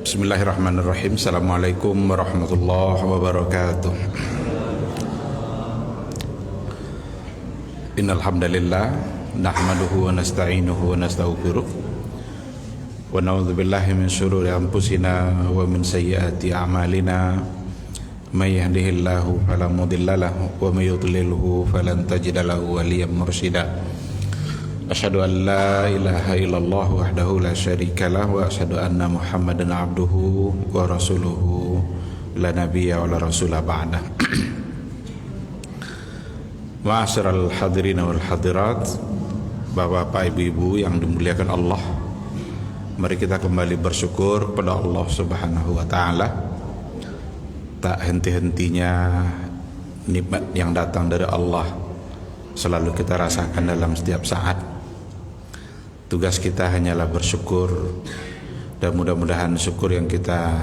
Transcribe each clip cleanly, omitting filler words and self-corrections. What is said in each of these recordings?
Bismillahirrahmanirrahim. Assalamualaikum warahmatullahi wabarakatuh. Innal hamdalillah nahmaduhu wa nasta'inuhu wa nastaghfiruh wa na'udzu billahi min shururi anfusina wa min sayyiati a'malina. May yahdihillahu fala mudilla lahu wa may yudlilhu falan tajida lahu waliyyan mursyida. Asyhadu an la ilaha illallah wahdahu la syarika lah wa asyhadu anna Muhammadan abduhu wa rasuluhu la nabiyya wa la rasula ba'dah. Ma'asyiral hadirin wal hadirat, Bapak-bapak, ibu-ibu yang dimuliakan Allah, mari kita kembali bersyukur kepada Allah Subhanahu wa taala. Tak henti-hentinya nikmat yang datang dari Allah selalu kita rasakan dalam setiap saat. Tugas kita hanyalah bersyukur, dan mudah-mudahan syukur yang kita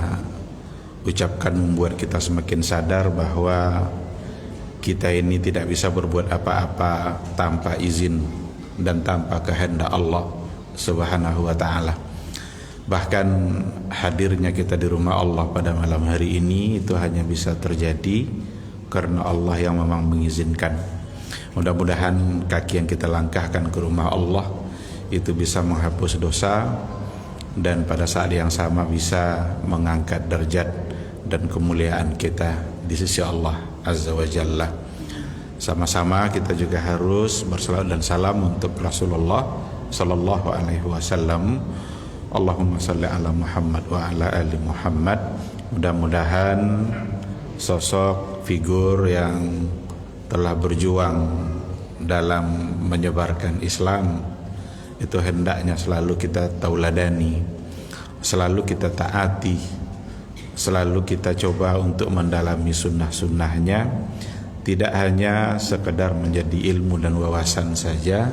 ucapkan membuat kita semakin sadar bahwa kita ini tidak bisa berbuat apa-apa tanpa izin dan tanpa kehendak Allah Subhanahu wa taala. Bahkan hadirnya kita di rumah Allah pada malam hari ini itu hanya bisa terjadi karena Allah yang memang mengizinkan. Mudah-mudahan kaki yang kita langkahkan ke rumah Allah itu bisa menghapus dosa, dan pada saat yang sama bisa mengangkat derajat dan kemuliaan kita di sisi Allah Azza wa Jalla. Sama-sama kita juga harus bersalawat dan salam untuk Rasulullah sallallahu alaihi wasallam. Allahumma salli ala Muhammad wa ala ali Muhammad. Mudah-mudahan sosok figur yang telah berjuang dalam menyebarkan Islam itu hendaknya selalu kita tauladani, selalu kita taati, selalu kita coba untuk mendalami sunnah-sunnahnya. Tidak hanya sekedar menjadi ilmu dan wawasan saja,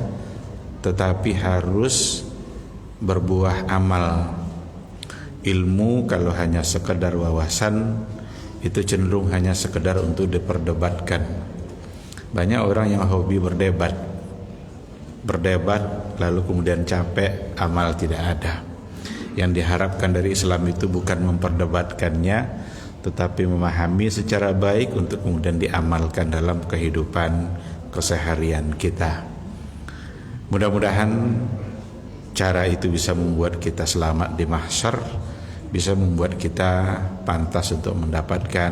tetapi harus berbuah amal. Ilmu kalau hanya sekedar wawasan itu cenderung hanya sekedar untuk diperdebatkan. Banyak orang yang hobi berdebat lalu kemudian capek, amal tidak ada. Yang diharapkan dari Islam itu bukan memperdebatkannya, tetapi memahami secara baik untuk kemudian diamalkan dalam kehidupan keseharian kita. Mudah-mudahan cara itu bisa membuat kita selamat di mahsyar, bisa membuat kita pantas untuk mendapatkan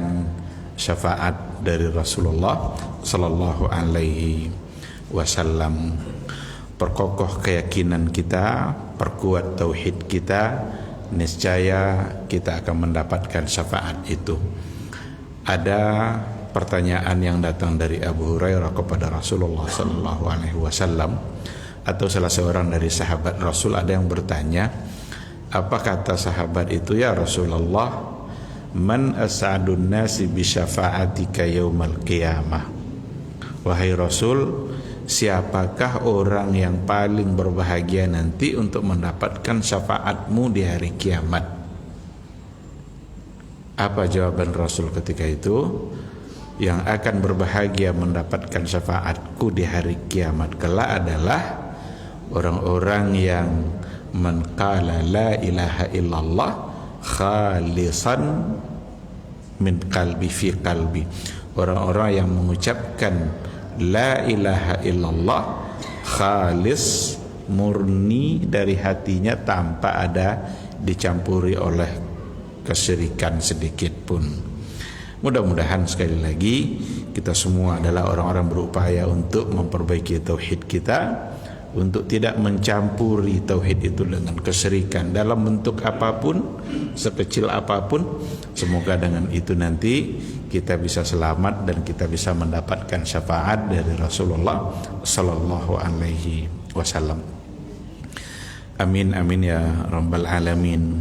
syafaat dari Rasulullah sallallahu alaihi wasallam. Perkokoh keyakinan kita, perkuat tauhid kita, niscaya kita akan mendapatkan syafaat itu. Ada pertanyaan yang datang dari Abu Hurairah kepada Rasulullah sallallahu alaihi wasallam, atau salah seorang dari sahabat Rasul ada yang bertanya, apa kata sahabat itu, ya Rasulullah, man as'adun nasi bi syafa'atika yaumal qiyamah. Wahai Rasul, siapakah orang yang paling berbahagia nanti untuk mendapatkan syafaatmu di hari kiamat? Apa jawaban Rasul ketika itu? Yang akan berbahagia mendapatkan syafaatku di hari kiamat kelak adalah orang-orang yang man qala la ilaha illallah khalisan min qalbi fi qalbi. Orang-orang yang mengucapkan la ilaha illallah khalis, murni dari hatinya tanpa ada dicampuri oleh kesyirikan sedikit pun. Mudah-mudahan sekali lagi kita semua adalah orang-orang berupaya untuk memperbaiki tauhid kita, untuk tidak mencampuri tauhid itu dengan kesyirikan dalam bentuk apapun, sekecil apapun. Semoga dengan itu nanti kita bisa selamat dan kita bisa mendapatkan syafaat dari Rasulullah sallallahu alaihi wasallam. Amin amin ya rabbal alamin.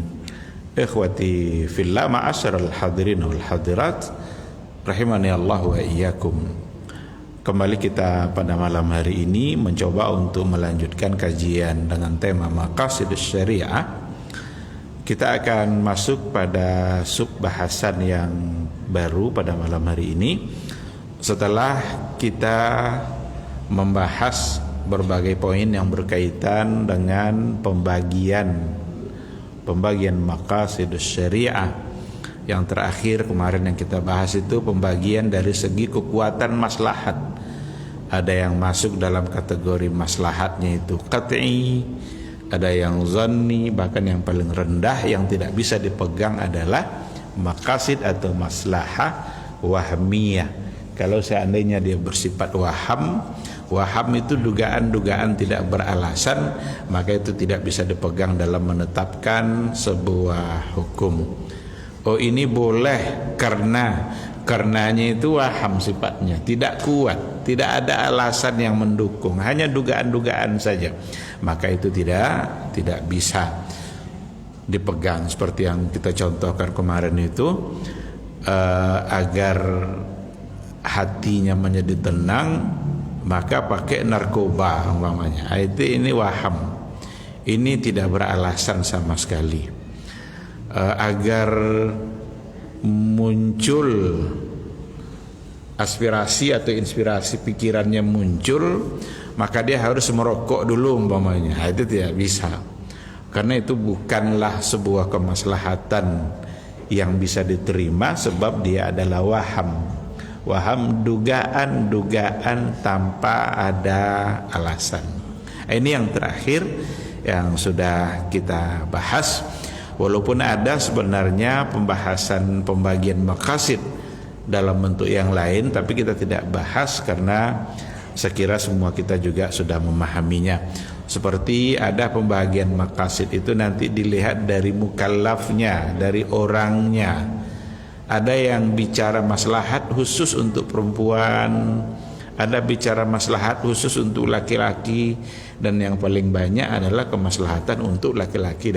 Ikhwati fillah, ma'asyiral hadirin wal hadirat, rahimani Allah wa iyyakum. Kembali kita pada malam hari ini mencoba untuk melanjutkan kajian dengan tema Maqasidus Syariah. Kita akan masuk pada sub-bahasan yang baru pada malam hari ini, setelah kita membahas berbagai poin yang berkaitan dengan pembagian pembagian maqasidus syariah. Yang terakhir kemarin yang kita bahas itu pembagian dari segi kekuatan maslahat. Ada yang masuk dalam kategori maslahatnya itu qat'i, ada yang zanni, bahkan yang paling rendah yang tidak bisa dipegang adalah maqasid atau maslahah wahmiyah. Kalau seandainya dia bersifat waham itu dugaan-dugaan tidak beralasan, maka itu tidak bisa dipegang dalam menetapkan sebuah hukum. Oh ini boleh karenanya itu waham sifatnya, tidak kuat, tidak ada alasan yang mendukung, hanya dugaan-dugaan saja, maka itu tidak bisa dipegang. Seperti yang kita contohkan kemarin itu, agar hatinya menjadi tenang maka pakai narkoba umpamanya, itu ini waham, ini tidak beralasan sama sekali. Agar muncul aspirasi atau inspirasi pikirannya muncul, maka dia harus merokok dulu umpamanya, itu tidak bisa, karena itu bukanlah sebuah kemaslahatan yang bisa diterima, sebab dia adalah waham, dugaan tanpa ada alasan. Ini yang terakhir yang sudah kita bahas. Walaupun ada sebenarnya pembahasan pembagian maqasid dalam bentuk yang lain, tapi kita tidak bahas karena saya kira semua kita juga sudah memahaminya. Seperti ada pembagian maqasid itu nanti dilihat dari mukallafnya, dari orangnya. Ada yang bicara maslahat khusus untuk perempuan, ada bicara maslahat khusus untuk laki-laki, dan yang paling banyak adalah kemaslahatan untuk laki-laki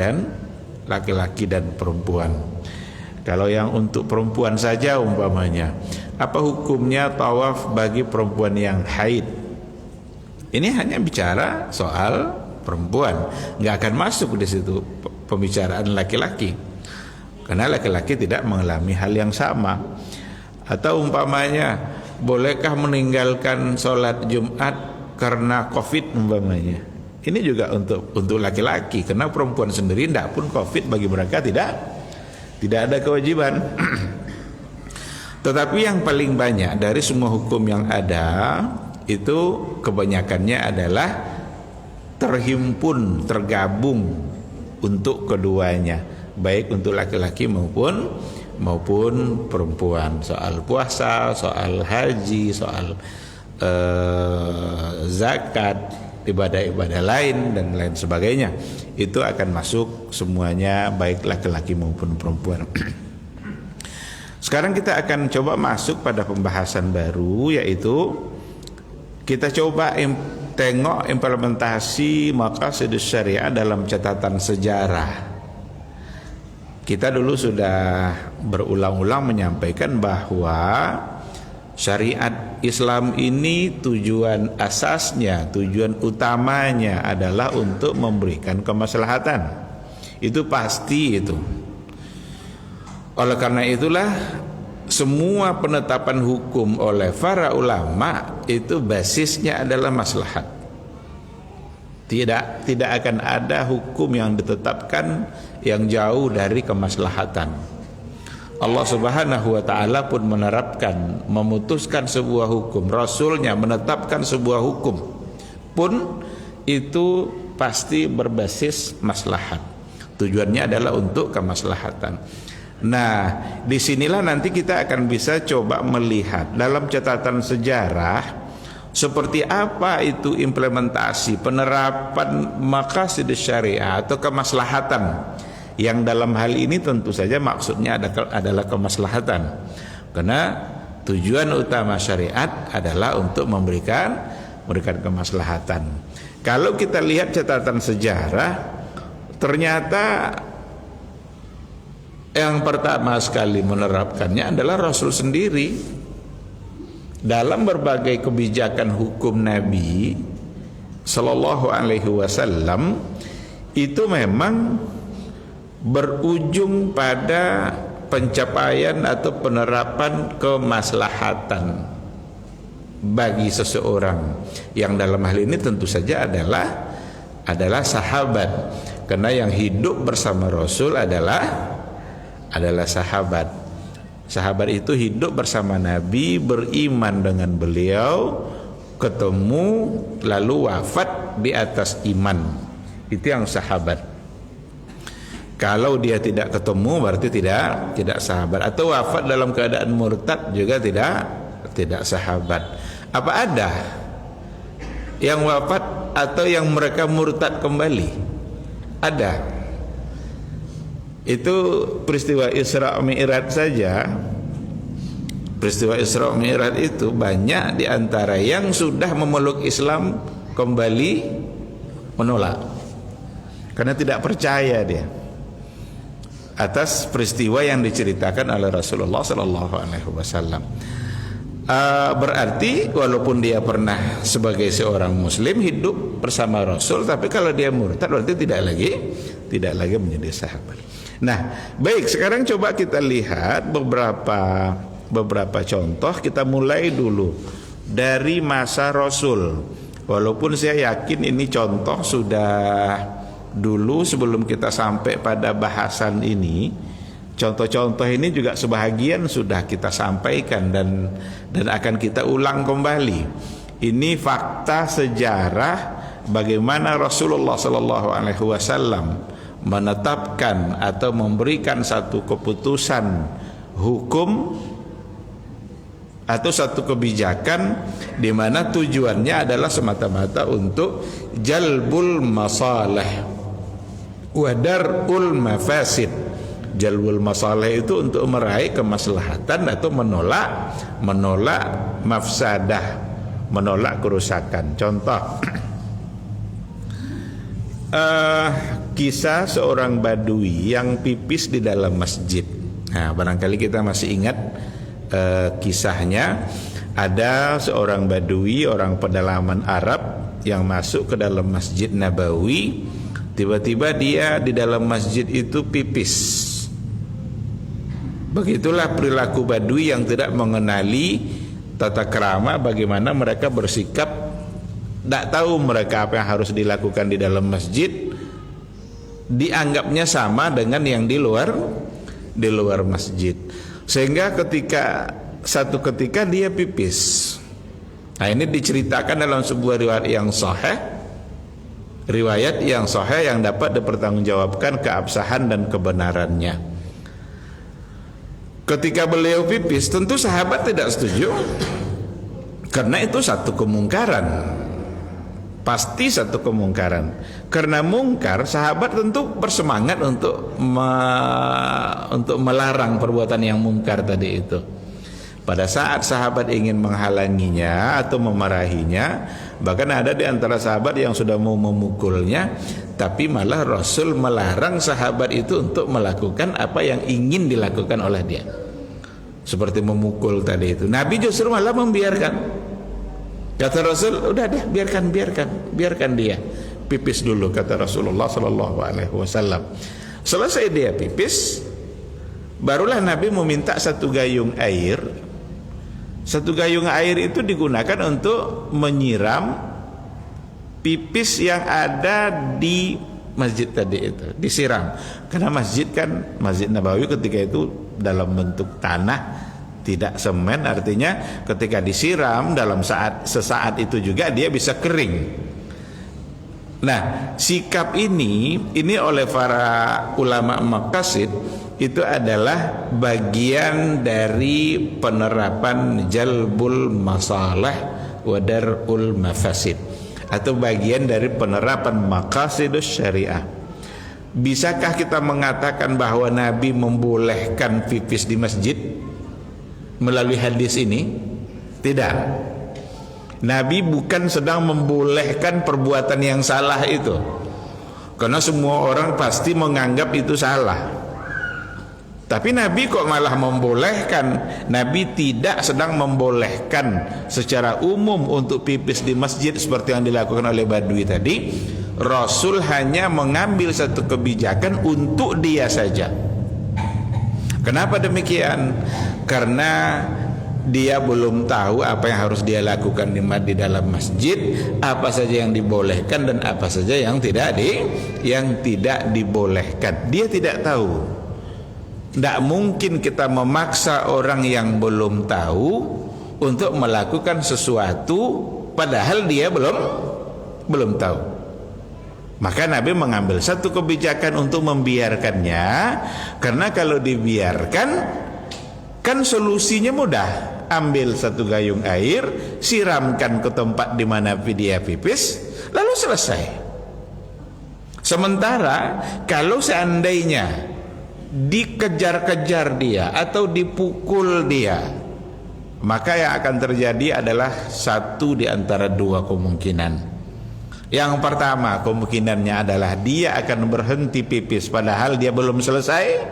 dan perempuan. Kalau yang untuk perempuan saja umpamanya, apa hukumnya tawaf bagi perempuan yang haid? Ini hanya bicara soal perempuan, nggak akan masuk di situ pembicaraan laki-laki, karena laki-laki tidak mengalami hal yang sama. Atau umpamanya, bolehkah meninggalkan sholat Jumat karena COVID umpamanya? Ini juga untuk laki-laki, karena perempuan sendiri tidak pun COVID bagi mereka tidak ada kewajiban. Tetapi yang paling banyak dari semua hukum yang ada itu kebanyakannya adalah tergabung untuk keduanya, baik untuk laki-laki maupun perempuan. Soal puasa, soal haji, soal zakat, ibadah-ibadah lain dan lain sebagainya, itu akan masuk semuanya, baik laki-laki maupun perempuan. Sekarang kita akan coba masuk pada pembahasan baru, yaitu kita coba tengok implementasi maqasidus syariah dalam catatan sejarah. Kita dulu sudah berulang-ulang menyampaikan bahwa syariat Islam ini tujuan asasnya, tujuan utamanya adalah untuk memberikan kemaslahatan. Itu pasti itu. Oleh karena itulah semua penetapan hukum oleh para ulama itu basisnya adalah maslahat. Tidak akan ada hukum yang ditetapkan yang jauh dari kemaslahatan. Allah Subhanahu wa ta'ala pun menerapkan, memutuskan sebuah hukum, Rasulnya menetapkan sebuah hukum pun itu pasti berbasis maslahat. Tujuannya adalah untuk kemaslahatan. Nah, disinilah nanti kita akan bisa coba melihat dalam catatan sejarah seperti apa itu implementasi penerapan maqasidus syariah atau kemaslahatan, yang dalam hal ini tentu saja maksudnya adalah kemaslahatan, karena tujuan utama syariat adalah untuk memberikan kemaslahatan. Kalau kita lihat catatan sejarah, ternyata yang pertama sekali menerapkannya adalah Rasul sendiri. Dalam berbagai kebijakan hukum Nabi Sallallahu Alaihi Wasallam itu memang berujung pada pencapaian atau penerapan kemaslahatan bagi seseorang, yang dalam hal ini tentu saja adalah sahabat. Karena yang hidup bersama Rasul adalah sahabat. Sahabat itu hidup bersama Nabi, beriman dengan beliau, ketemu lalu wafat di atas iman. Itu yang sahabat. Kalau dia tidak ketemu berarti tidak sahabat, atau wafat dalam keadaan murtad juga tidak sahabat. Apa ada yang wafat atau yang mereka murtad kembali? Ada. Itu peristiwa Isra Mi'raj saja. Peristiwa Isra Mi'raj itu banyak di antara yang sudah memeluk Islam kembali menolak, karena tidak percaya dia atas peristiwa yang diceritakan oleh Rasulullah sallallahu alaihi wasallam. Berarti walaupun dia pernah sebagai seorang muslim hidup bersama Rasul, tapi kalau dia murtad berarti tidak lagi menjadi sahabat. Nah, baik, sekarang coba kita lihat beberapa contoh. Kita mulai dulu dari masa Rasul. Walaupun saya yakin ini contoh sudah dulu sebelum kita sampai pada bahasan ini. Contoh-contoh ini juga sebahagian sudah kita sampaikan dan akan kita ulang kembali. Ini fakta sejarah bagaimana Rasulullah sallallahu alaihi wasallam menetapkan atau memberikan satu keputusan hukum atau satu kebijakan di mana tujuannya adalah semata-mata untuk jalbul masalih wa dar'ul mafasid. Jalbul masalah itu untuk meraih kemaslahatan atau menolak mafsadah, menolak kerusakan. Contoh, kisah seorang badui yang pipis di dalam masjid. Nah, barangkali kita masih ingat kisahnya. Ada seorang badui, orang pedalaman Arab yang masuk ke dalam Masjid Nabawi. Tiba-tiba dia di dalam masjid itu pipis. Begitulah perilaku badui yang tidak mengenali tata krama, bagaimana mereka bersikap, tidak tahu mereka apa yang harus dilakukan di dalam masjid, dianggapnya sama dengan yang di luar masjid. Sehingga satu ketika dia pipis. Nah, ini diceritakan dalam sebuah riwayat yang sahih yang dapat dipertanggungjawabkan keabsahan dan kebenarannya. Ketika beliau pipis, tentu sahabat tidak setuju, karena itu satu kemungkaran, pasti satu kemungkaran. Karena mungkar, sahabat tentu bersemangat untuk melarang perbuatan yang mungkar tadi itu. Pada saat sahabat ingin menghalanginya atau memarahinya, bahkan ada di antara sahabat yang sudah mau memukulnya, tapi malah Rasul melarang sahabat itu untuk melakukan apa yang ingin dilakukan oleh dia, seperti memukul tadi itu. Nabi justru malah membiarkan. Kata Rasul, udah deh, biarkan dia pipis dulu, kata Rasulullah sallallahu alaihi wasallam. Selesai dia pipis, barulah Nabi meminta satu gayung air. Satu gayung air itu digunakan untuk menyiram pipis yang ada di masjid tadi itu, disiram. Karena masjid Nabawi ketika itu dalam bentuk tanah, tidak semen, artinya ketika disiram dalam sesaat itu juga dia bisa kering. Nah, sikap ini oleh para ulama maqasid itu adalah bagian dari penerapan jalbul masalah wa dar'ul mafasid, atau bagian dari penerapan maqasidus syariah. Bisakah kita mengatakan bahwa Nabi membolehkan pipis di masjid melalui hadis ini? Tidak. Nabi bukan sedang membolehkan perbuatan yang salah itu, karena semua orang pasti menganggap itu salah. Tapi Nabi kok malah membolehkan? Nabi tidak sedang membolehkan secara umum untuk pipis di masjid seperti yang dilakukan oleh badui tadi. Rasul hanya mengambil satu kebijakan untuk dia saja. Kenapa demikian? Karena dia belum tahu apa yang harus dia lakukan di dalam masjid, apa saja yang dibolehkan dan apa saja yang tidak dibolehkan. Dia tidak tahu. Tidak mungkin kita memaksa orang yang belum tahu untuk melakukan sesuatu padahal dia belum tahu. Maka Nabi mengambil satu kebijakan untuk membiarkannya, karena kalau dibiarkan kan solusinya mudah. Ambil satu gayung air, siramkan ke tempat di mana dia pipis, lalu selesai. Sementara kalau seandainya dikejar-kejar dia atau dipukul dia, maka yang akan terjadi adalah satu di antara dua kemungkinan. Yang pertama kemungkinannya adalah dia akan berhenti pipis padahal dia belum selesai,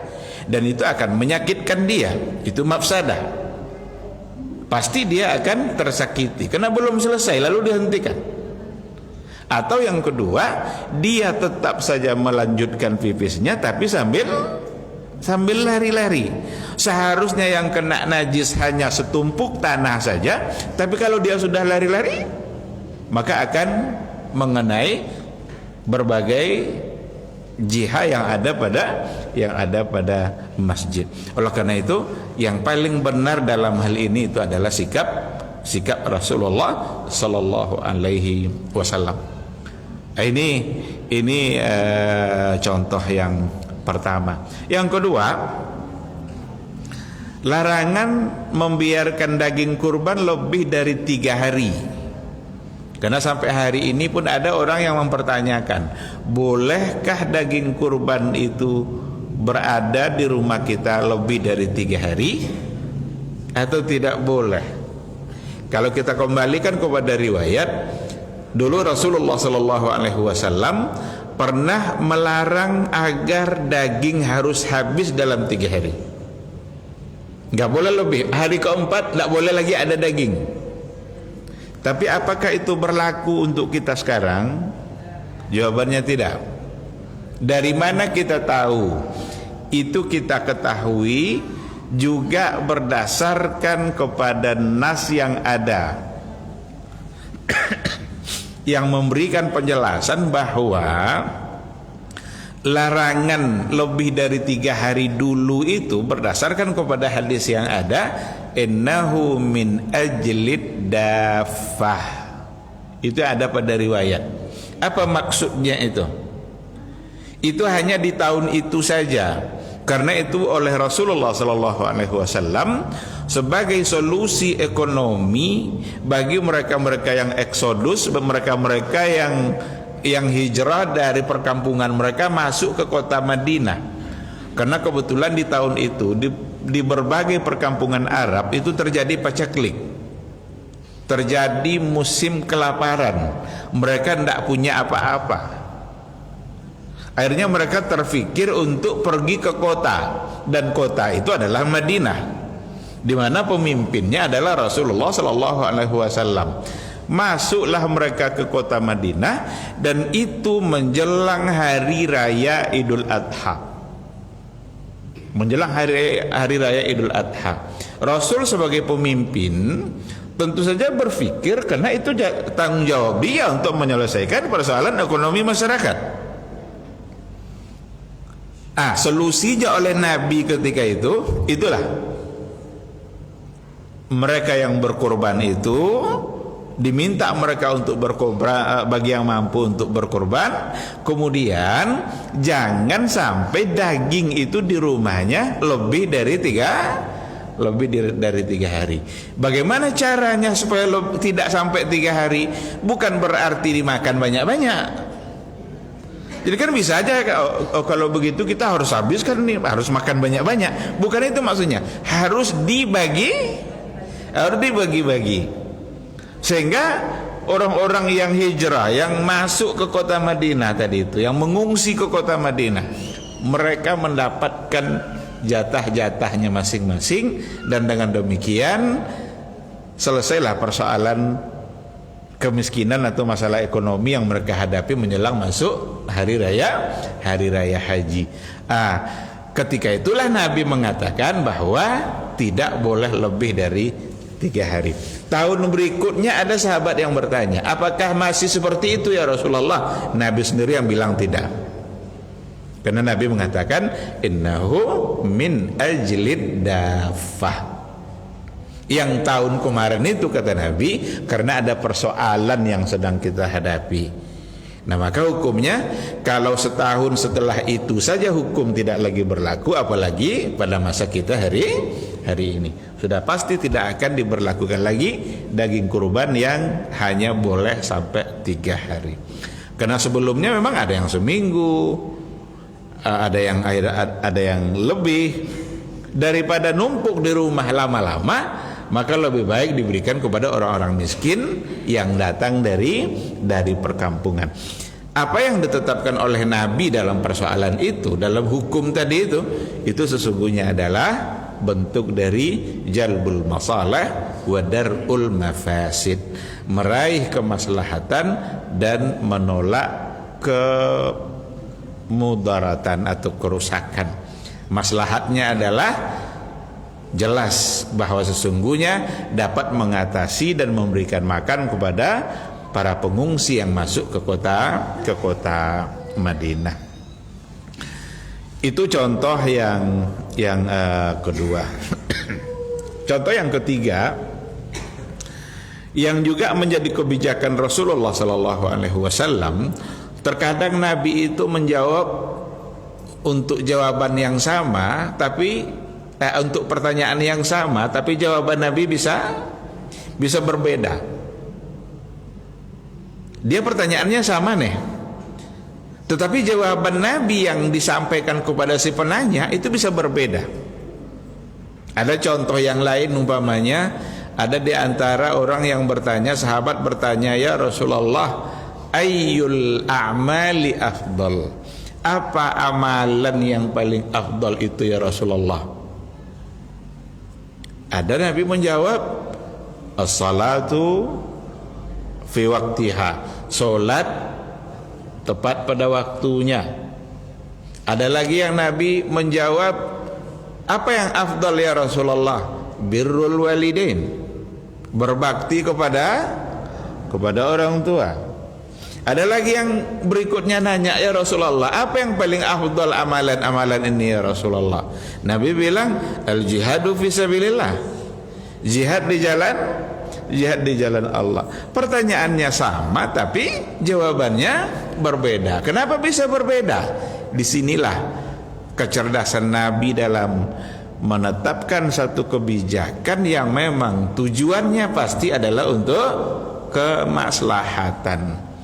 dan itu akan menyakitkan dia. Itu mafsadah. Pasti dia akan tersakiti karena belum selesai lalu dihentikan. Atau yang kedua, dia tetap saja melanjutkan pipisnya tapi sambil lari-lari. Seharusnya yang kena najis hanya setumpuk tanah saja, tapi kalau dia sudah lari-lari maka akan mengenai berbagai jihad yang ada pada masjid. Oleh karena itu, yang paling benar dalam hal ini itu adalah sikap Rasulullah sallallahu alaihi wasallam. Ini contoh yang pertama. Yang kedua, larangan membiarkan daging kurban lebih dari 3 hari. Karena sampai hari ini pun ada orang yang mempertanyakan, bolehkah daging kurban itu berada di rumah kita lebih dari 3 hari atau tidak boleh? Kalau kita kembalikan kepada riwayat, dulu Rasulullah SAW pernah melarang agar daging harus habis dalam 3 hari. Nggak boleh lebih. Hari keempat nggak boleh lagi ada daging. Tapi apakah itu berlaku untuk kita sekarang? Jawabannya tidak. Dari mana kita tahu? Itu kita ketahui juga berdasarkan kepada nas yang ada yang memberikan penjelasan bahwa larangan lebih dari 3 hari dulu itu berdasarkan kepada hadis yang ada, innahu min ajlid dafah. Itu ada pada riwayat. Apa maksudnya itu? Itu hanya di tahun itu saja. Karena itu oleh Rasulullah SAW sebagai solusi ekonomi bagi mereka-mereka yang eksodus, mereka-mereka yang hijrah dari perkampungan mereka masuk ke kota Madinah. Karena kebetulan di tahun itu di berbagai perkampungan Arab itu terjadi pacaklik, terjadi musim kelaparan, mereka tidak punya apa-apa. Akhirnya mereka terfikir untuk pergi ke kota, dan kota itu adalah Madinah, di mana pemimpinnya adalah Rasulullah SAW. Masuklah mereka ke kota Madinah, dan itu menjelang hari raya Idul Adha. Menjelang hari raya Idul Adha, Rasul sebagai pemimpin tentu saja berpikir, karena itu tanggung jawab dia untuk menyelesaikan persoalan ekonomi masyarakat. Solusinya oleh Nabi ketika itu, itulah mereka yang berkorban itu diminta mereka untuk berkorban, bagi yang mampu untuk berkorban. Kemudian jangan sampai daging itu di rumahnya lebih dari 3 hari. Bagaimana caranya supaya tidak sampai 3 hari? Bukan berarti dimakan banyak-banyak. Jadi kan bisa aja kalau begitu kita harus habiskan nih, harus makan banyak-banyak. Bukan itu maksudnya. Harus dibagi-bagi. Sehingga orang-orang yang hijrah, yang masuk ke kota Madinah tadi itu, yang mengungsi ke kota Madinah, mereka mendapatkan jatah-jatahnya masing-masing, dan dengan demikian selesailah persoalan kemiskinan atau masalah ekonomi yang mereka hadapi menjelang masuk hari raya haji. Ketika itulah Nabi mengatakan bahwa tidak boleh lebih dari 3 hari. Tahun berikutnya ada sahabat yang bertanya, apakah masih seperti itu ya Rasulullah? Nabi sendiri yang bilang tidak. Karena Nabi mengatakan innahu min ajlid dafah. Yang tahun kemarin itu kata Nabi karena ada persoalan yang sedang kita hadapi. Nah maka hukumnya kalau setahun setelah itu saja hukum tidak lagi berlaku, apalagi pada masa kita hari ini sudah pasti tidak akan diberlakukan lagi daging kurban yang hanya boleh sampai 3 hari. Karena sebelumnya memang ada yang seminggu, ada yang lebih. Daripada numpuk di rumah lama-lama, maka lebih baik diberikan kepada orang-orang miskin yang datang dari perkampungan. Apa yang ditetapkan oleh Nabi dalam persoalan itu, dalam hukum tadi itu sesungguhnya adalah bentuk dari jalbul masalah wa dar'ul mafasid, meraih kemaslahatan dan menolak kemudaratan atau kerusakan. Maslahatnya adalah jelas bahwa sesungguhnya dapat mengatasi dan memberikan makan kepada para pengungsi yang masuk ke kota Madinah. Itu contoh yang kedua. Contoh yang ketiga yang juga menjadi kebijakan Rasulullah SAW, terkadang Nabi itu menjawab untuk jawaban yang sama, tapi untuk pertanyaan yang sama, tapi jawaban Nabi bisa berbeda. Dia pertanyaannya sama nih, tetapi jawaban Nabi yang disampaikan kepada si penanya itu bisa berbeda. Ada contoh yang lain, umpamanya ada di antara orang yang bertanya, sahabat bertanya, ya Rasulullah, ayyul a'mali afdal? Apa amalan yang paling afdal itu ya Rasulullah? Ada Nabi menjawab, as-salatu fi waktiha, solat tepat pada waktunya. Ada lagi yang Nabi menjawab, apa yang afdal ya Rasulullah? Birrul walidain, berbakti kepada orang tua. Ada lagi yang berikutnya nanya, ya Rasulullah, apa yang paling afdal amalan ini ya Rasulullah? Nabi bilang, al jihadu fisabilillah, jihad di jalan Allah. Pertanyaannya sama tapi jawabannya berbeda. Kenapa bisa berbeda? Disinilah kecerdasan Nabi dalam menetapkan satu kebijakan yang memang tujuannya pasti adalah untuk kemaslahatan.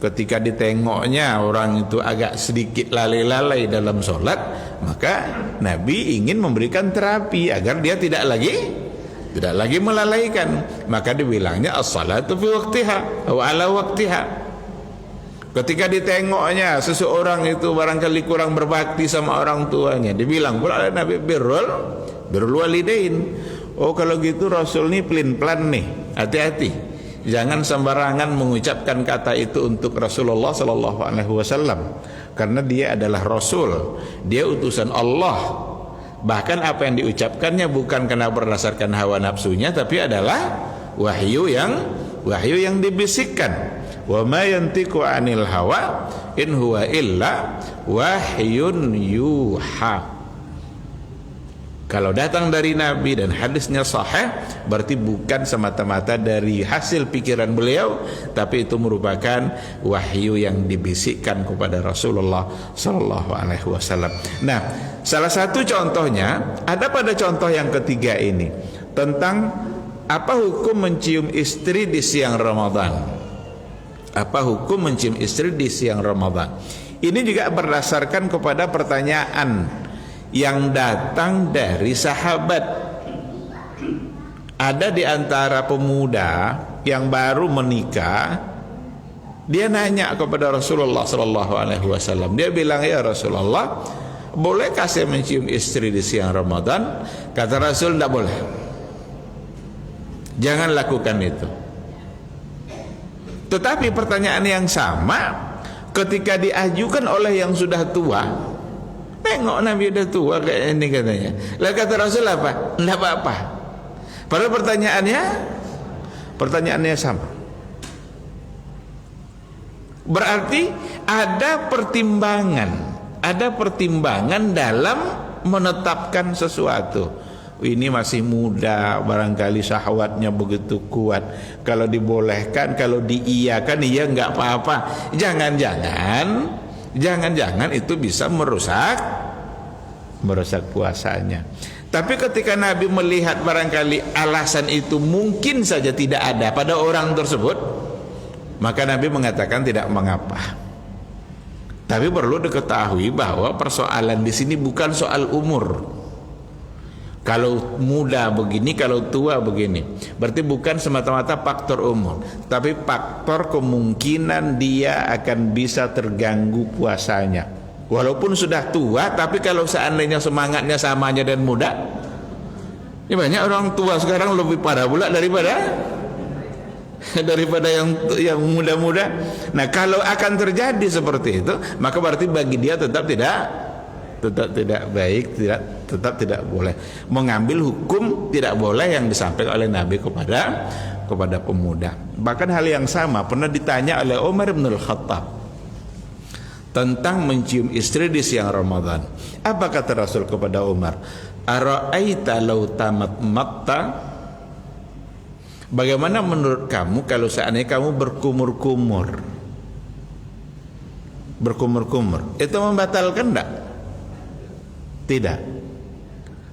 Ketika ditengoknya orang itu agak sedikit lalai-lalai dalam sholat, maka Nabi ingin memberikan terapi agar dia tidak lagi melalaikan. Maka dibilangnya as-salatu fi waqtiha wa ala waqtiha. Ketika ditengoknya seseorang itu barangkali kurang berbakti sama orang tuanya, dibilang pula oleh Nabi birrul walidain. Oh kalau gitu Rasul ini pelin-pelan nih, hati-hati. Jangan sembarangan mengucapkan kata itu untuk Rasulullah SAW, karena dia adalah Rasul, dia utusan Allah. Bahkan apa yang diucapkannya bukan karena berdasarkan hawa nafsunya, tapi adalah wahyu yang dibisikkan. Wa ma yantiqu 'anil hawa in huwa illa wahyun yuha. Kalau datang dari Nabi dan hadisnya sahih, berarti bukan semata-mata dari hasil pikiran beliau, tapi itu merupakan wahyu yang dibisikkan kepada Rasulullah SAW. Nah, salah satu contohnya ada pada contoh yang ketiga ini, tentang apa hukum mencium istri di siang Ramadan. Apa hukum mencium istri di siang Ramadan? Ini juga berdasarkan kepada pertanyaan yang datang dari sahabat. Ada di antara pemuda yang baru menikah, dia nanya kepada Rasulullah SAW. Dia bilang, ya Rasulullah, bolehkah saya mencium istri di siang Ramadan? Kata Rasul, tidak boleh, jangan lakukan itu. Tetapi pertanyaan yang sama ketika diajukan oleh yang sudah tua, tengok Nabi udah tua kayak ini katanya. Lah kata Rasul apa? Enggak apa-apa. Padahal pertanyaannya sama. Berarti ada pertimbangan dalam menetapkan sesuatu. Ini masih muda, barangkali syahwatnya begitu kuat. Kalau dibolehkan, kalau diiyakan, iya nggak apa-apa. Jangan-jangan itu bisa merusak puasanya. Tapi ketika Nabi melihat barangkali alasan itu mungkin saja tidak ada pada orang tersebut, maka Nabi mengatakan tidak mengapa. Tapi perlu diketahui bahwa persoalan di sini bukan soal umur. Kalau muda begini, kalau tua begini, berarti bukan semata-mata faktor umur, tapi faktor kemungkinan dia akan bisa terganggu puasanya. Walaupun sudah tua, tapi kalau seandainya semangatnya samanya dan muda, ya banyak orang tua sekarang lebih parah pula daripada yang muda-muda. Nah, kalau akan terjadi seperti itu, maka berarti bagi dia tetap tidak baik, tetap tidak boleh mengambil hukum tidak boleh yang disampaikan oleh Nabi kepada pemuda. Bahkan hal yang sama pernah ditanya oleh Umar bin Al-Khattab tentang mencium istri di siang Ramadan. Apa kata Rasul kepada Umar? Ara'aita law tamat matta? Bagaimana menurut kamu kalau seandainya kamu berkumur-kumur? Itu membatalkan enggak? Tidak.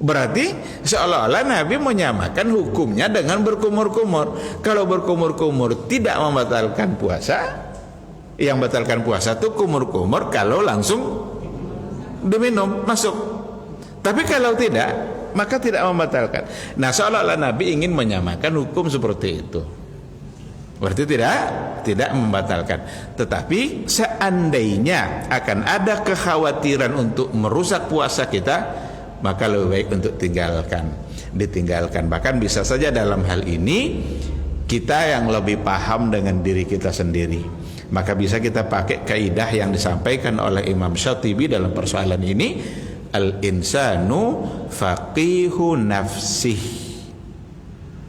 Berarti seolah-olah Nabi menyamakan hukumnya dengan berkumur-kumur. Kalau berkumur-kumur tidak membatalkan puasa, yang batalkan puasa itu kumur-kumur kalau langsung diminum masuk. Tapi kalau tidak, maka tidak membatalkan. Nah, seolah-olah Nabi ingin menyamakan hukum seperti itu. Berarti tidak membatalkan. Tetapi seandainya akan ada kekhawatiran untuk merusak puasa kita, maka lebih baik untuk ditinggalkan. Bahkan bisa saja dalam hal ini kita yang lebih paham dengan diri kita sendiri, maka bisa kita pakai kaidah yang disampaikan oleh Imam Syatibi dalam persoalan ini, al-insanu faqihu nafsih.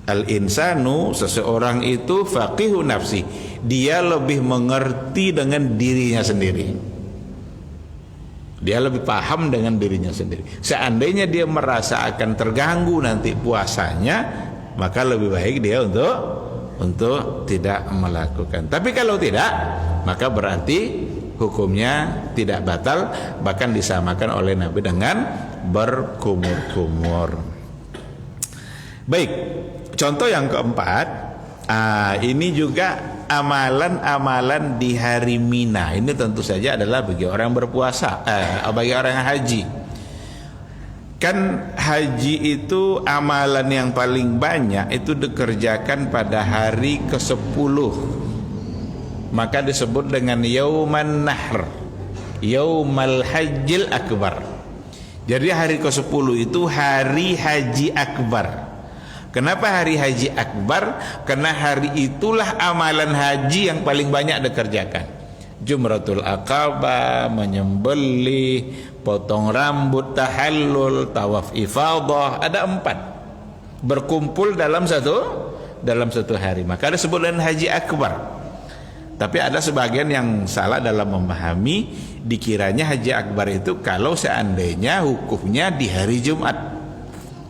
Al-insanu, seseorang itu faqihu nafsi, dia lebih mengerti dengan dirinya sendiri. Dia lebih paham dengan dirinya sendiri. Seandainya dia merasa akan terganggu nanti puasanya, maka lebih baik dia untuk tidak melakukan. Tapi kalau tidak, maka berarti hukumnya tidak batal, bahkan disamakan oleh Nabi dengan berkumur-kumur. Baik, contoh yang keempat, ini juga amalan-amalan di hari Mina. Ini tentu saja adalah bagi orang berpuasa, bagi orang yang haji. Kan haji itu amalan yang paling banyak itu dikerjakan pada hari ke-10. Maka disebut dengan Yauman Nahr, Yaumal Hajjil Akbar. Jadi hari ke-10 itu hari haji akbar. Kenapa hari haji akbar? Karena hari itulah amalan haji yang paling banyak dikerjakan. Jumratul Aqabah, menyembelih, potong rambut, tahallul, tawaf ifadah, ada 4 berkumpul dalam satu hari. Maka disebut dengan haji akbar. Tapi ada sebagian yang salah dalam memahami, dikiranya haji akbar itu kalau seandainya hukumnya di hari Jumat,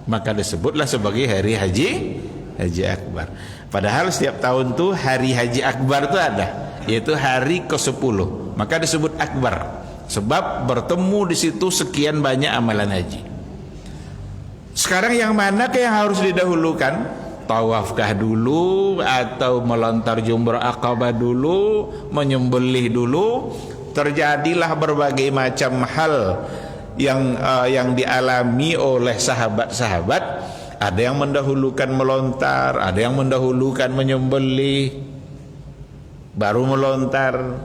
maka disebutlah sebagai hari haji akbar. Padahal setiap tahun tuh hari haji akbar itu ada, yaitu hari ke-10. Maka disebut akbar sebab bertemu di situ sekian banyak amalan haji. Sekarang yang mana yang harus didahulukan? Tawafkah dulu atau melontar jumrah Aqabah dulu, menyembelih dulu? Terjadilah berbagai macam hal yang dialami oleh sahabat-sahabat. Ada yang mendahulukan melontar, ada yang mendahulukan menyembelih, baru melontar.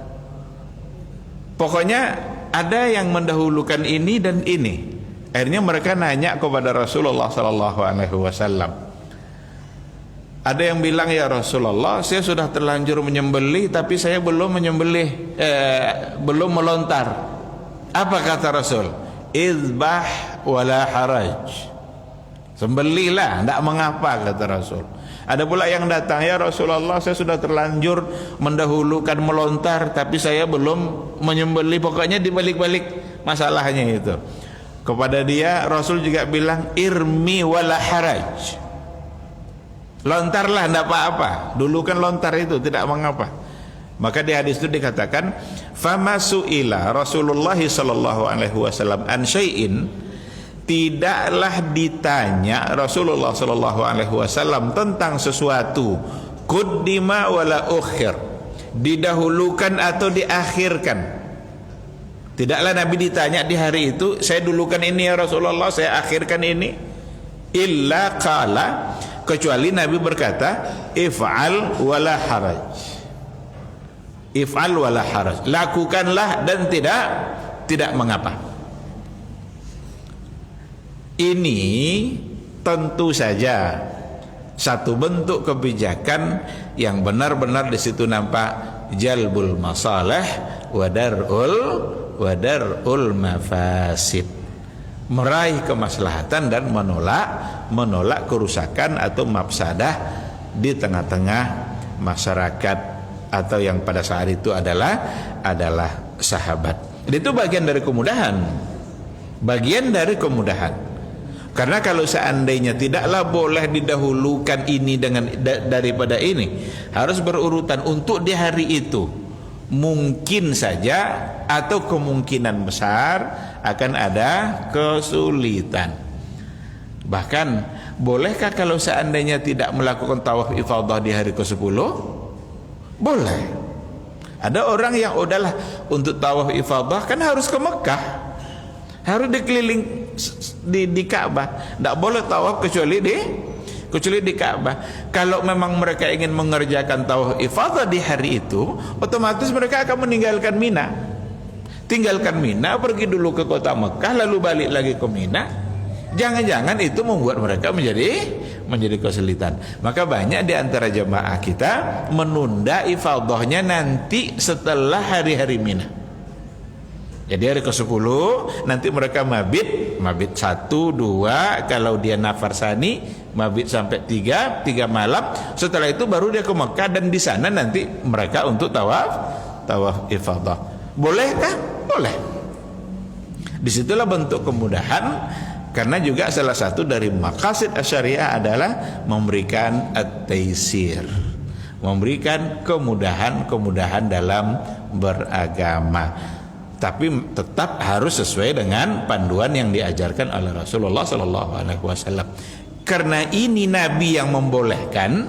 Pokoknya ada yang mendahulukan ini dan ini. Akhirnya mereka nanya kepada Rasulullah SAW. Ada yang bilang, ya Rasulullah, saya sudah terlanjur menyembelih, tapi saya belum menyembelih, belum melontar. Apa kata Rasul? Izbah wala haraj. Sembelihlah, tidak mengapa, kata Rasul. Ada pula yang datang, ya Rasulullah, saya sudah terlanjur mendahulukan melontar, tapi saya belum menyembelih. Pokoknya dibalik-balik masalahnya itu. Kepada dia Rasul juga bilang, irmi wala haraj, lontarlah, tidak apa-apa. Dulu kan lontar itu tidak mengapa. Maka di hadis itu dikatakan, fama su'ila Rasulullah sallallahu alaihi wasallam an syai'in, tidaklah ditanya Rasulullah sallallahu alaihi wasallam tentang sesuatu, quddima wala ukhir, didahulukan atau diakhirkan. Tidaklah Nabi ditanya di hari itu, saya dulukan ini ya Rasulullah, saya akhirkan ini. Illa qala, kecuali Nabi berkata, if'al wala haraj, if'al wala haraj, lakukanlah dan tidak mengapa. Ini tentu saja satu bentuk kebijakan yang benar-benar di situ nampak jalbul masalah wa darul mafasid, meraih kemaslahatan dan menolak kerusakan atau mafsadah di tengah-tengah masyarakat atau yang pada saat itu adalah sahabat. Itu bagian dari kemudahan, karena kalau seandainya tidaklah boleh didahulukan ini daripada ini, harus berurutan untuk di hari itu, mungkin saja atau kemungkinan besar akan ada kesulitan. Bahkan bolehkah kalau seandainya tidak melakukan tawaf ifadah di hari ke-10? Boleh. Ada orang yang udahlah untuk tawaf ifadah kan harus ke Mekah, harus dikeliling di Ka'bah, tidak boleh tawaf kecuali di Ka'bah. Kalau memang mereka ingin mengerjakan tawaf ifadah di hari itu, otomatis mereka akan meninggalkan Mina. Tinggalkan Mina, pergi dulu ke kota Mekah, lalu balik lagi ke Mina. Jangan-jangan itu membuat mereka menjadi kesulitan. Maka banyak di antara jemaah kita menunda ifadahnya nanti setelah hari-hari Mina. Jadi hari ke-10 nanti mereka mabit 1, 2, kalau dia nafarsani mabit sampai 3 malam. Setelah itu baru dia ke Mekah, dan di sana nanti mereka untuk tawaf ifadah. Bolehkah? Boleh. Disitulah bentuk kemudahan, karena juga salah satu dari maqasid syariah adalah memberikan at-taisir, memberikan kemudahan dalam beragama. Tapi tetap harus sesuai dengan panduan yang diajarkan oleh Rasulullah sallallahu alaihi wasallam. Karena ini Nabi yang membolehkan,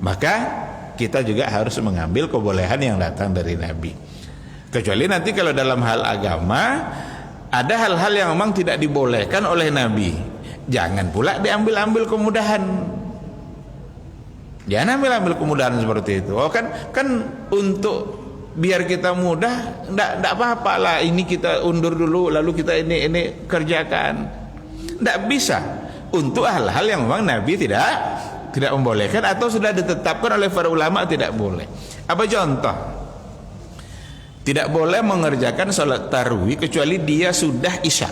maka kita juga harus mengambil kebolehan yang datang dari Nabi. Kecuali nanti kalau dalam hal agama ada hal-hal yang memang tidak dibolehkan oleh Nabi, jangan pula diambil-ambil kemudahan. Jangan ambil kemudahan seperti itu. Oh kan untuk biar kita mudah, tidak apa-apa lah, ini kita undur dulu lalu kita ini kerjakan. Tidak bisa untuk hal-hal yang memang Nabi tidak membolehkan atau sudah ditetapkan oleh para ulama tidak boleh. Apa contoh? Tidak boleh mengerjakan sholat tarawih kecuali dia sudah isya.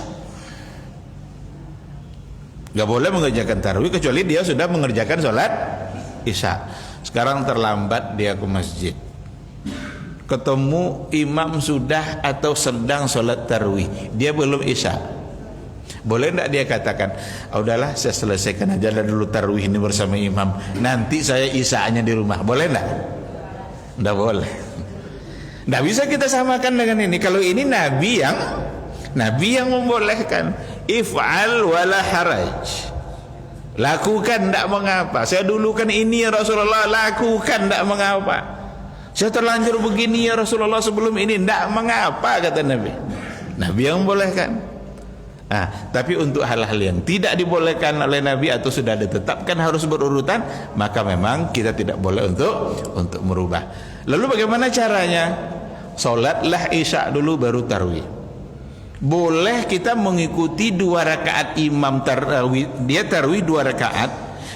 Tidak boleh mengerjakan tarawih kecuali dia sudah mengerjakan sholat isya. Sekarang terlambat dia ke masjid, ketemu imam sudah atau sedang sholat tarawih, dia belum isya. Boleh tidak dia katakan, udahlah saya selesaikan aja dulu tarawih ini bersama imam, nanti saya isyanya di rumah? Boleh tidak? Tidak boleh. Tidak bisa kita samakan dengan ini. Kalau ini Nabi yang membolehkan, if'al wala haraj, lakukan tidak mengapa. Saya dulukan ini ya Rasulullah, lakukan tidak mengapa. Saya terlanjur begini ya Rasulullah sebelum ini, tidak mengapa, kata Nabi. Nabi yang membolehkan. Tapi untuk hal-hal yang tidak dibolehkan oleh Nabi atau sudah ditetapkan harus berurutan, maka memang kita tidak boleh untuk merubah. Lalu bagaimana caranya? Solatlah isya dulu baru tarawih. Boleh kita mengikuti 2 rakaat imam tarawih, dia tarawih 2 rakaat.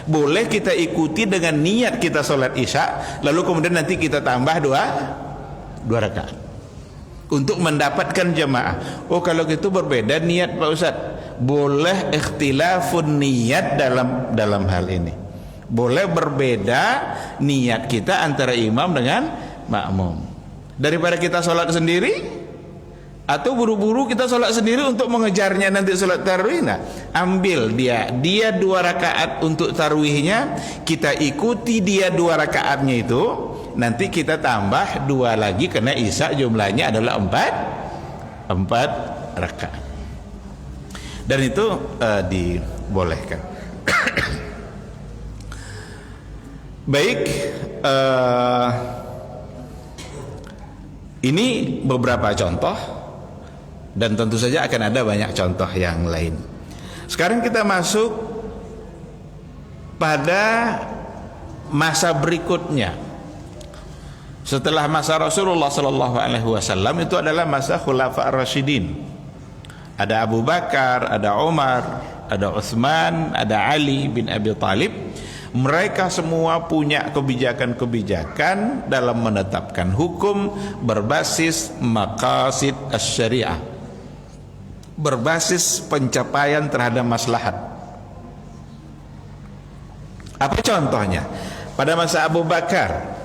Boleh kita ikuti dengan niat kita sholat isya, lalu kemudian nanti kita tambah 2 rakaat untuk mendapatkan jamaah. Oh kalau gitu berbeda niat Pak Ustaz. boleh ikhtilafun niat dalam hal ini. Boleh berbeda niat kita antara imam dengan makmum. Daripada kita sholat sendiri atau buru-buru kita sholat sendiri untuk mengejarnya nanti sholat tarawih, nah, ambil dia 2 rakaat untuk tarawihnya, kita ikuti dia 2 rakaatnya itu, nanti kita tambah 2 lagi karena isya jumlahnya adalah 4 rakaat. Dan itu dibolehkan. Baik, ini beberapa contoh, dan tentu saja akan ada banyak contoh yang lain. Sekarang kita masuk pada masa berikutnya. Setelah masa Rasulullah sallallahu alaihi wasallam itu adalah masa Khulafa ar-Rasyidin. Ada Abu Bakar, ada Umar, ada Utsman, ada Ali bin Abi Thalib. Mereka semua punya kebijakan-kebijakan dalam menetapkan hukum berbasis maqasid asy-syariah, berbasis pencapaian terhadap maslahat. Apa contohnya? Pada masa Abu Bakar,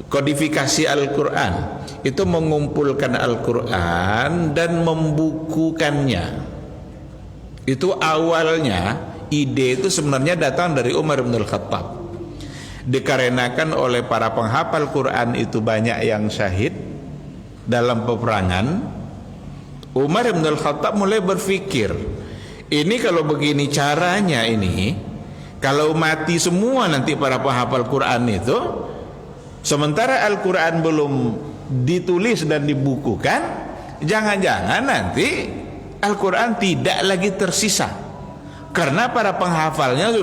kodifikasi Al-Quran itu mengumpulkan Al-Quran dan membukukannya. Itu awalnya ide itu sebenarnya datang dari Umar bin Al-Khattab. Dikarenakan oleh para penghafal Quran itu banyak yang syahid dalam peperangan, Umar bin Al-Khattab mulai berpikir, ini kalau begini caranya ini, kalau mati semua nanti para penghafal Quran itu, sementara Al-Quran belum ditulis dan dibukukan, jangan-jangan nanti Al-Quran tidak lagi tersisa karena para penghafalnya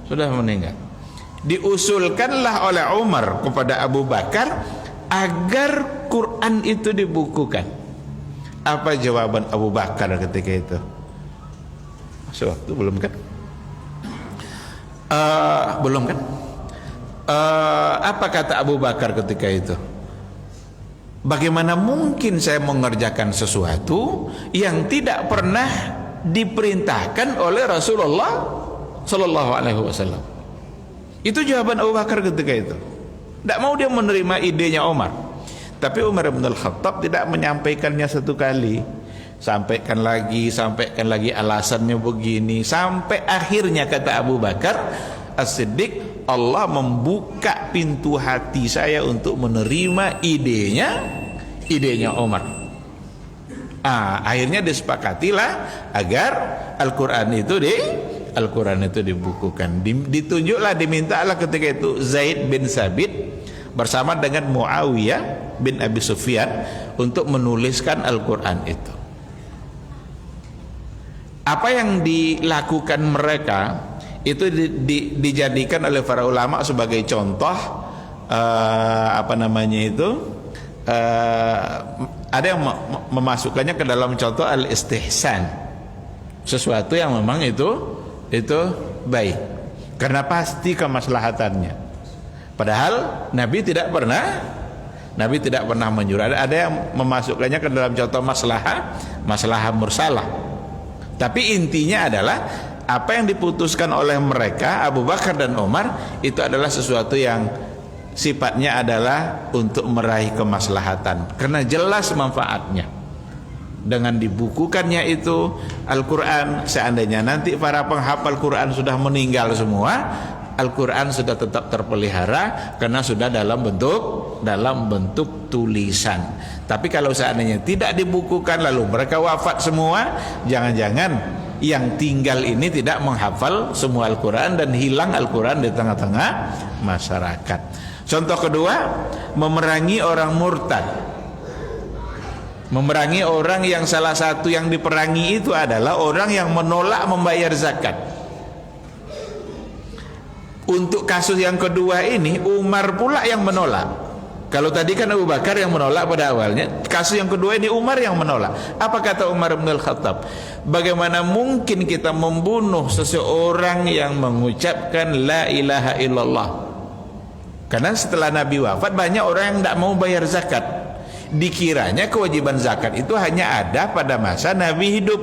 sudah meninggal. Diusulkanlah oleh Umar kepada Abu Bakar agar Quran itu dibukukan. Apa jawaban Abu Bakar ketika itu? Masih waktu belum kan? Belum kan? Apa kata Abu Bakar ketika itu? Bagaimana mungkin saya mengerjakan sesuatu yang tidak pernah diperintahkan oleh Rasulullah sallallahu alaihi wasallam? Itu jawaban Abu Bakar ketika itu. Tidak mau dia menerima idenya Umar. Tapi Umar bin Al-Khattab tidak menyampaikannya satu kali, sampaikan lagi alasannya begini, sampai akhirnya kata Abu Bakar As-Siddiq, Allah membuka pintu hati saya untuk menerima idenya Umar. Akhirnya disepakatilah agar Al-Quran itu dibukukan. Ditunjuklah, dimintalah ketika itu Zaid bin Sabit bersama dengan Muawiyah bin Abi Sufyan untuk menuliskan Al-Quran itu. Apa yang dilakukan mereka itu dijadikan oleh para ulama sebagai contoh, ada yang memasukkannya ke dalam contoh al-istihsan, sesuatu yang memang itu baik karena pasti kemaslahatannya. Padahal Nabi tidak pernah menyuruh. Ada yang memasukkannya ke dalam contoh maslahah mursalah. Tapi intinya adalah apa yang diputuskan oleh mereka Abu Bakar dan Umar itu adalah sesuatu yang sifatnya adalah untuk meraih kemaslahatan karena jelas manfaatnya. Dengan dibukukannya itu Al-Quran, seandainya nanti para penghafal Quran sudah meninggal semua, Al-Quran sudah tetap terpelihara karena sudah dalam bentuk tulisan. Tapi kalau seandainya tidak dibukukan lalu mereka wafat semua, jangan-jangan yang tinggal ini tidak menghafal semua Al-Quran dan hilang Al-Quran di tengah-tengah masyarakat. Contoh kedua, memerangi orang murtad. Memerangi orang yang salah satu yang diperangi itu adalah orang yang menolak membayar zakat. Untuk kasus yang kedua ini Umar pula yang menolak. Kalau tadi kan Abu Bakar yang menolak pada awalnya, kasus yang kedua ini Umar yang menolak. Apa kata Umar bin Al-Khattab? Bagaimana mungkin kita membunuh seseorang yang mengucapkan la ilaha illallah? Karena setelah Nabi wafat banyak orang yang tidak mau bayar zakat. Dikiranya kewajiban zakat itu hanya ada pada masa Nabi hidup.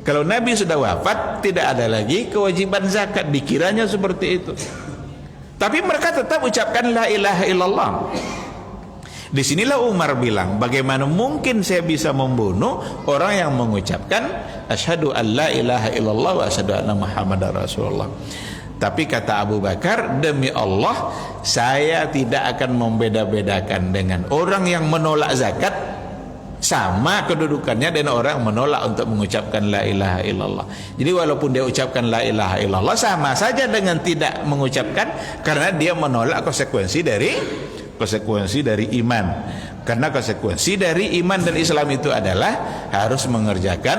Kalau Nabi sudah wafat, tidak ada lagi kewajiban zakat, dikiranya seperti itu. Tapi mereka tetap ucapkan la ilaha illallah. Disinilah Umar bilang, bagaimana mungkin saya bisa membunuh orang yang mengucapkan asyhadu an la ilaha illallah wa asyhadu anna muhammadar rasulullah. Tapi kata Abu Bakar, demi Allah saya tidak akan membeda-bedakan dengan orang yang menolak zakat sama kedudukannya dengan orang menolak untuk mengucapkan la ilaha illallah. Jadi walaupun dia ucapkan la ilaha illallah, sama saja dengan tidak mengucapkan, karena dia menolak konsekuensi dari iman. Karena konsekuensi dari iman dan Islam itu adalah harus mengerjakan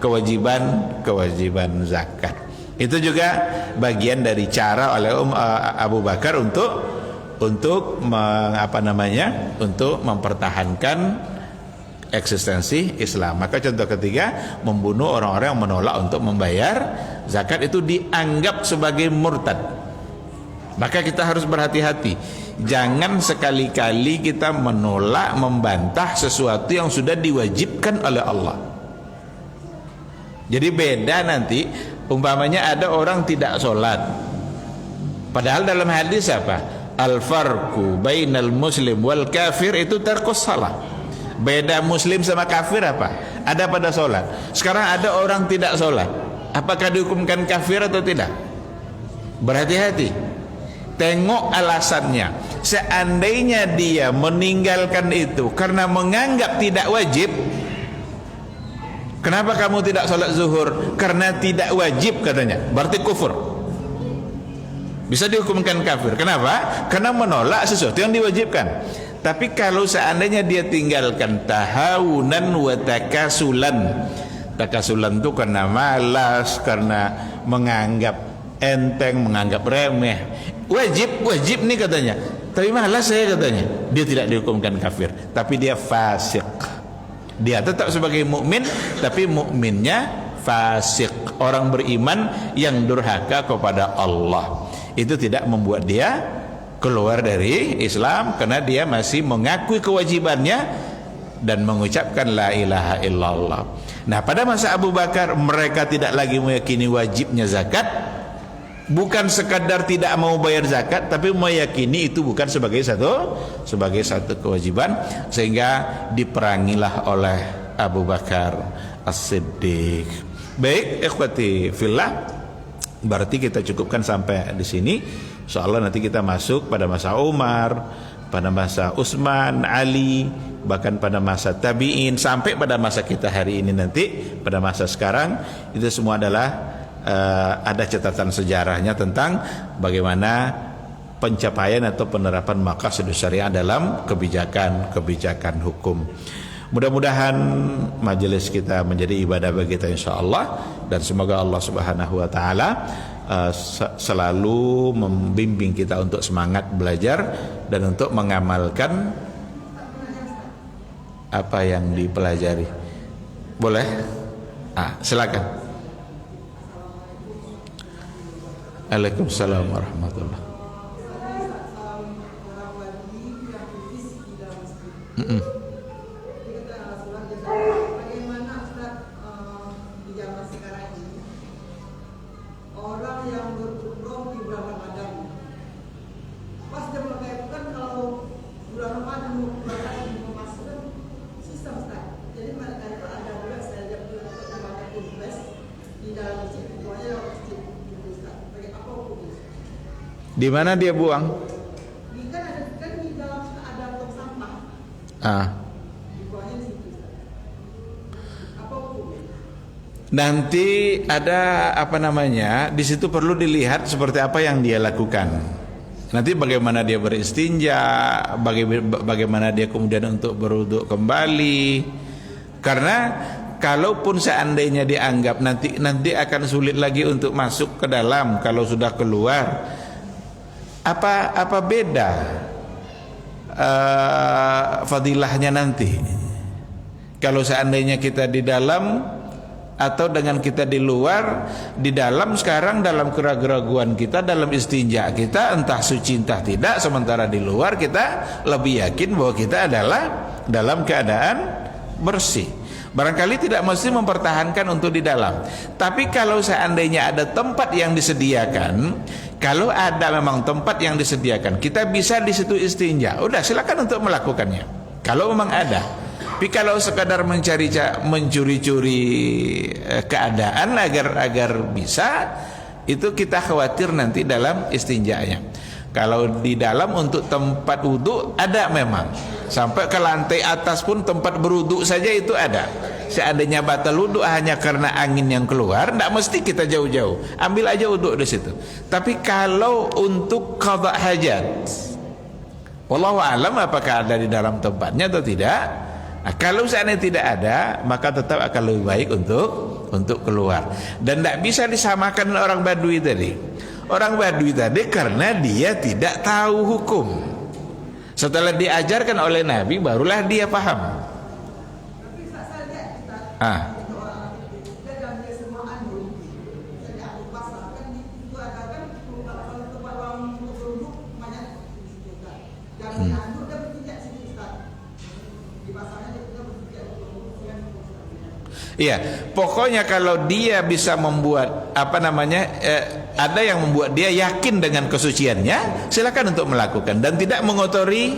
kewajiban zakat. Itu juga bagian dari cara oleh Abu Bakar untuk mempertahankan eksistensi Islam. Maka contoh ketiga, membunuh orang-orang yang menolak untuk membayar zakat itu dianggap sebagai murtad. Maka kita harus berhati-hati, jangan sekali-kali kita menolak, membantah sesuatu yang sudah diwajibkan oleh Allah. Jadi beda nanti, umpamanya ada orang tidak sholat, padahal dalam hadis apa? Al-farqu bainal muslim wal kafir itu tarkus salah. Beda muslim sama kafir apa? Ada pada sholat. Sekarang ada orang tidak sholat, apakah dihukumkan kafir atau tidak? Berhati-hati, tengok alasannya. Seandainya dia meninggalkan itu karena menganggap tidak wajib, kenapa kamu tidak sholat zuhur? Karena tidak wajib katanya, berarti kufur, bisa dihukumkan kafir. Kenapa? Karena menolak sesuatu yang diwajibkan. Tapi kalau seandainya dia tinggalkan tahawunan wa takasulan, takasulan itu karena malas, karena menganggap enteng, menganggap remeh, wajib nih katanya, tapi malas saya katanya, dia tidak dihukumkan kafir, tapi dia fasik. Dia tetap sebagai mukmin, tapi mukminnya fasik, orang beriman yang durhaka kepada Allah. Itu tidak membuat dia keluar dari Islam, karena dia masih mengakui kewajibannya dan mengucapkan la ilaha illallah. Nah, pada masa Abu Bakar mereka tidak lagi meyakini wajibnya zakat, bukan sekadar tidak mau bayar zakat, tapi meyakini itu bukan sebagai satu kewajiban, sehingga diperangilah oleh Abu Bakar As-Siddiq. Baik, ikhwati fillah, berarti kita cukupkan sampai di sini. Insyaallah nanti kita masuk pada masa Umar, pada masa Utsman, Ali, bahkan pada masa tabi'in, sampai pada masa kita hari ini nanti, pada masa sekarang. Itu semua adalah ada catatan sejarahnya tentang bagaimana pencapaian atau penerapan maqasid syariah dalam kebijakan hukum. Mudah-mudahan majelis kita menjadi ibadah bagi kita insyaallah, dan semoga Allah Subhanahu wa taala selalu membimbing kita untuk semangat belajar dan untuk mengamalkan apa yang dipelajari. Boleh? Silakan. Waalaikumsalam warahmatullahi wabarakatuh. Di mana dia buang? Kan di dalam ada tong sampah. Nanti ada di situ perlu dilihat seperti apa yang dia lakukan. Nanti bagaimana dia beristinja, bagaimana dia kemudian untuk berwudu kembali. Karena kalaupun seandainya dianggap nanti akan sulit lagi untuk masuk ke dalam kalau sudah keluar. Apa beda fadilahnya nanti kalau seandainya kita di dalam atau dengan kita di luar? Di dalam sekarang dalam keraguan kita, dalam istinja kita entah suci entah tidak, sementara di luar kita lebih yakin bahwa kita adalah dalam keadaan bersih. Barangkali tidak mesti mempertahankan untuk di dalam. Tapi kalau seandainya ada tempat yang disediakan, kalau ada memang tempat yang disediakan, kita bisa di situ istinja. Udah, silakan untuk melakukannya. Kalau memang ada. Tapi kalau sekadar mencuri-curi keadaan agar bisa, itu kita khawatir nanti dalam istinjanya. Kalau di dalam untuk tempat wudhu ada memang, sampai ke lantai atas pun tempat berwudhu saja itu ada. Seandainya batal wudhu hanya karena angin yang keluar, tidak mesti kita jauh-jauh, ambil aja wudhu di situ. Tapi kalau untuk qada hajat, wallahu alam apakah ada di dalam tempatnya atau tidak. Nah, kalau seandainya tidak ada, maka tetap akan lebih baik untuk keluar. Dan tidak bisa disamakan dengan orang Badui tadi. Orang Badui tadi karena dia tidak tahu hukum. Setelah diajarkan oleh Nabi, barulah dia paham. Iya, pokoknya kalau dia bisa membuat ada yang membuat dia yakin dengan kesuciannya, silakan untuk melakukan dan tidak mengotori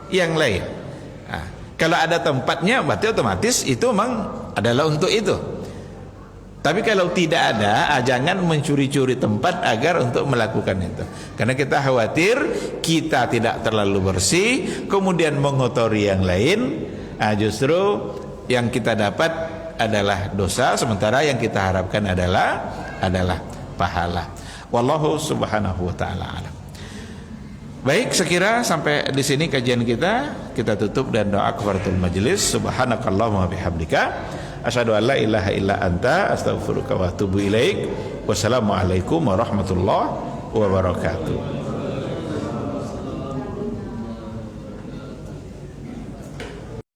yang lain. Nah, kalau ada tempatnya, berarti otomatis itu memang adalah untuk itu. Tapi kalau tidak ada, jangan mencuri-curi tempat agar untuk melakukan itu. Karena kita khawatir kita tidak terlalu bersih, kemudian mengotori yang lain. Justru yang kita dapat adalah dosa, sementara yang kita harapkan adalah pahala. Wallahu subhanahu wa ta'ala alam. Baik, sekira sampai di sini kajian kita tutup dan doa kafaratul majelis. Subhanakallahumma bihamdika asyhadu an la ilaha illa anta astaghfiruka wa atubu ilaik. Wassalamualaikum warahmatullahi wabarakatuh.